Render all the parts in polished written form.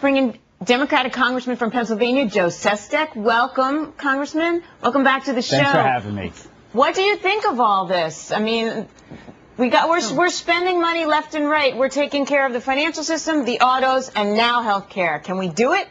Bringing Democratic Congressman from Pennsylvania, Joe Sestak. Welcome, Congressman. Welcome back to the show. Thanks for having me. What do you think of all this? I mean, we're spending money left and right. We're taking care of the financial system, the autos, and now health care. Can we do it?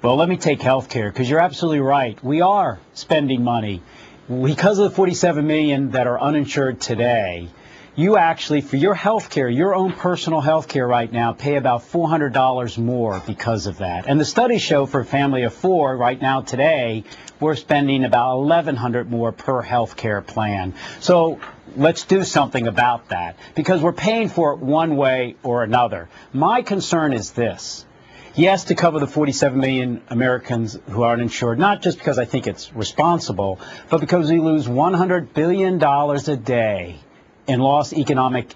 Well, let me take health care, because you're absolutely right. We are spending money. Because of the 47 million that are uninsured today, you actually, for your health care, your own personal health care right now, pay about $400 more because of that. And the studies show for a family of four right now today, we're spending about $1,100 more per health care plan. So let's do something about that, because we're paying for it one way or another. My concern is this. Yes, to cover the 47 million Americans who are uninsured, not just because I think it's responsible, but because we lose $100 billion a day in lost economic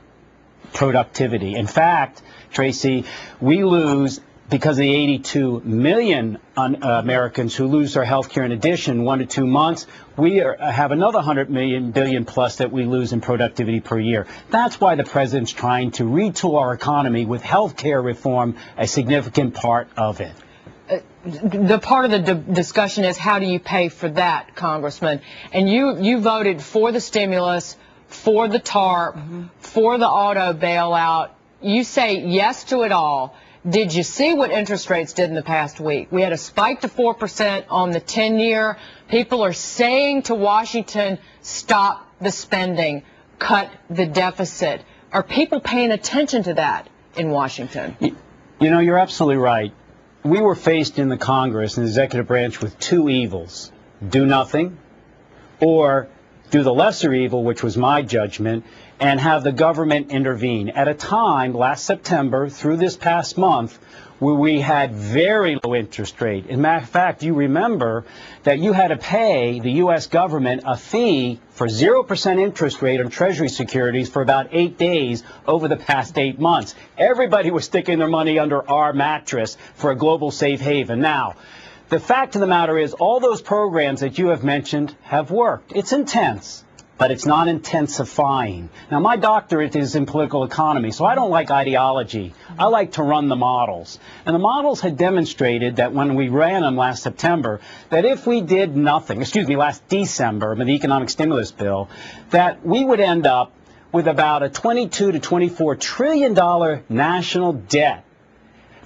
productivity. In fact, Tracy, we lose, because of the 82 million Americans who lose their health care in addition 1 to 2 months, we have another 100 billion plus that we lose in productivity per year. That's why the president's trying to retool our economy, with health care reform a significant part of it. The part of the discussion is, how do you pay for that, Congressman? And you voted for the stimulus, for the TARP, for the auto bailout. You say yes to it all. Did you see what interest rates did in the past week? We had a spike to 4% on the 10-year. People are saying to Washington, stop the spending, cut the deficit. Are people paying attention to that in Washington? You know, you're absolutely right. We were faced in the Congress and the executive branch with two evils: do nothing, or do the lesser evil, which was my judgment, and have the government intervene at a time last September through this past month where we had very low interest rate. In fact, you remember that you had to pay the U.S. government a fee for 0% interest rate on Treasury securities for about 8 days over the past 8 months. Everybody was sticking their money under our mattress for a global safe haven. Now, the fact of the matter is, all those programs that you have mentioned have worked. It's intense, but it's not intensifying. Now, my doctorate is in political economy, so I don't like ideology. I like to run the models. And the models had demonstrated that when we ran them last September, that if we did nothing, last December with the economic stimulus bill, that we would end up with about a $22 to $24 trillion national debt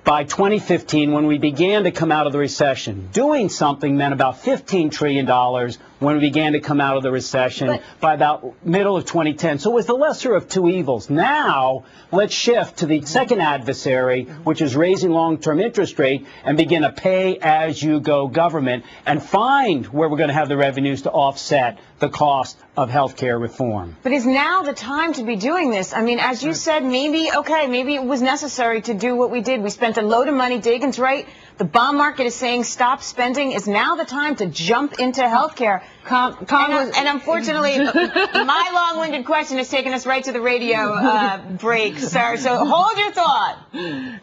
by 2015, when we began to come out of the recession. Doing something meant about $15 trillion when we began to come out of the recession by about middle of 2010. So it was the lesser of two evils. Now, let's shift to the second adversary, which is raising long-term interest rate, and begin a pay-as-you-go government and find where we're going to have the revenues to offset the cost of health care reform. But is now the time to be doing this? I mean, as you said, maybe it was necessary to do what we did. We spent a load of money. Dagan's right. The bond market is saying stop spending. Is now the time to jump into health care? And unfortunately, my long-winded question has taken us right to the radio break, sir. So hold your thought.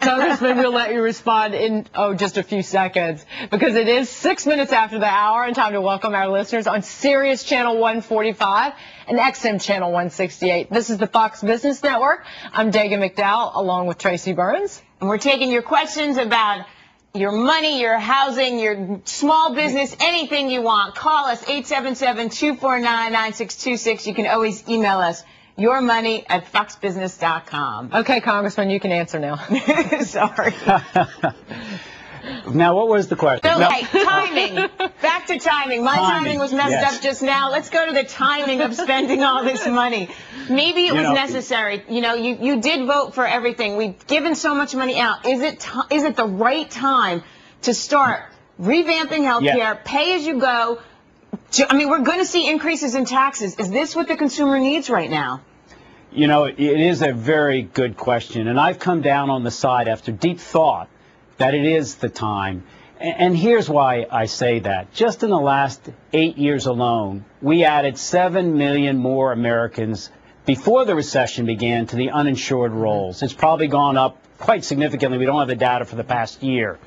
Congressman, we'll let you respond in just a few seconds, because it is 6 minutes after the hour and time to welcome our listeners on Sirius Channel 145 and XM Channel 168. This is the Fox Business Network. I'm Dagan McDowell, along with Tracy Burns. And we're taking your questions about your money, your housing, your small business, anything you want. Call us, 877-249-9626. You can always email us, yourmoney@foxbusiness.com. Okay, Congressman, you can answer now. Sorry. Now, what was the question? So, timing. Back to timing. My timing was messed up just now. Let's go to the timing of spending all this money. Maybe it was necessary. You know, you did vote for everything. We've given so much money out. Is it the right time to start revamping health care, pay as you go? I mean, we're going to see increases in taxes. Is this what the consumer needs right now? You know, it is a very good question. And I've come down on the side, after deep thought, that it is the time. And here's why I say that. Just in the last 8 years alone, we added 7 million more Americans before the recession began to the uninsured rolls. It's probably gone up quite significantly. We don't have the data for the past year.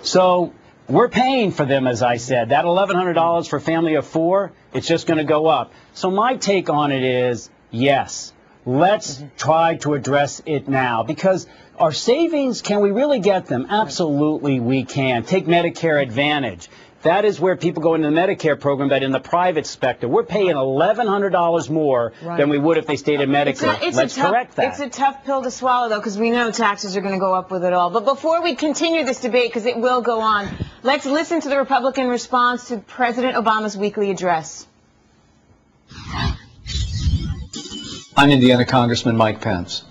So we're paying for them, as I said. That $1,100 for a family of four, it's just going to go up. So my take on it is, yes, let's try to address it now, because Our savings, can we really get them? Absolutely we can. Take Medicare Advantage. That is where people go into the Medicare program, but in the private sector, we're paying $1,100 more than we would if they stayed in Medicare. Let's correct that. It's a tough pill to swallow, though, because we know taxes are going to go up with it all. But before we continue this debate, because it will go on, let's listen to the Republican response to President Obama's weekly address. I'm Indiana Congressman Mike Pence.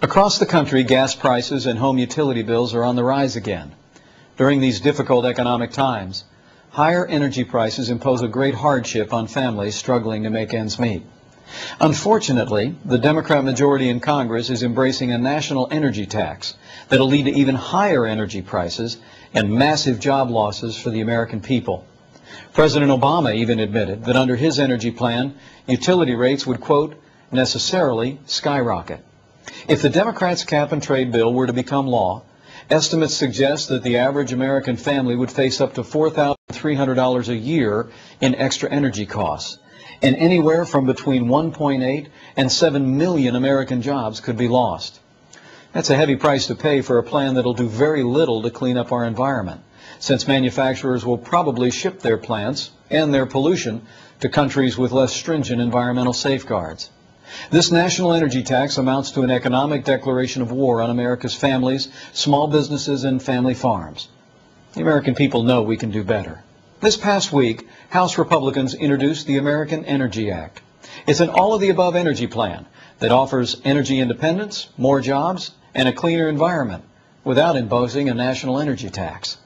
Across the country, gas prices and home utility bills are on the rise again. During these difficult economic times, higher energy prices impose a great hardship on families struggling to make ends meet. Unfortunately, the Democrat majority in Congress is embracing a national energy tax that will lead to even higher energy prices and massive job losses for the American people. President Obama even admitted that under his energy plan, utility rates would, quote, necessarily skyrocket. If the Democrats' cap-and-trade bill were to become law, estimates suggest that the average American family would face up to $4,300 a year in extra energy costs, and anywhere from between 1.8 and 7 million American jobs could be lost. That's a heavy price to pay for a plan that'll do very little to clean up our environment, since manufacturers will probably ship their plants and their pollution to countries with less stringent environmental safeguards. This national energy tax amounts to an economic declaration of war on America's families, small businesses, and family farms. The American people know we can do better. This past week, House Republicans introduced the American Energy Act. It's an all-of-the-above energy plan that offers energy independence, more jobs, and a cleaner environment without imposing a national energy tax.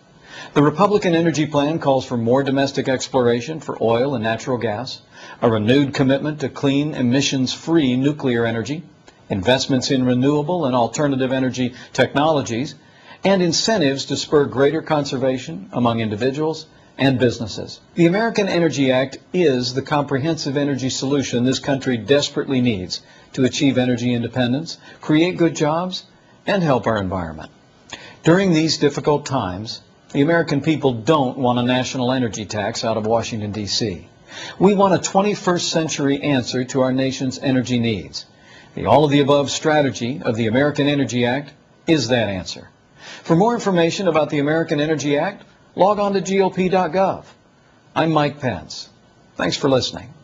The Republican energy plan calls for more domestic exploration for oil and natural gas, a renewed commitment to clean, emissions-free nuclear energy, investments in renewable and alternative energy technologies, and incentives to spur greater conservation among individuals and businesses. The American Energy Act is the comprehensive energy solution this country desperately needs to achieve energy independence, create good jobs, and help our environment. During these difficult times, the American people don't want a national energy tax out of Washington, D.C. We want a 21st century answer to our nation's energy needs. The all-of-the-above strategy of the American Energy Act is that answer. For more information about the American Energy Act, log on to GOP.gov. I'm Mike Pence. Thanks for listening.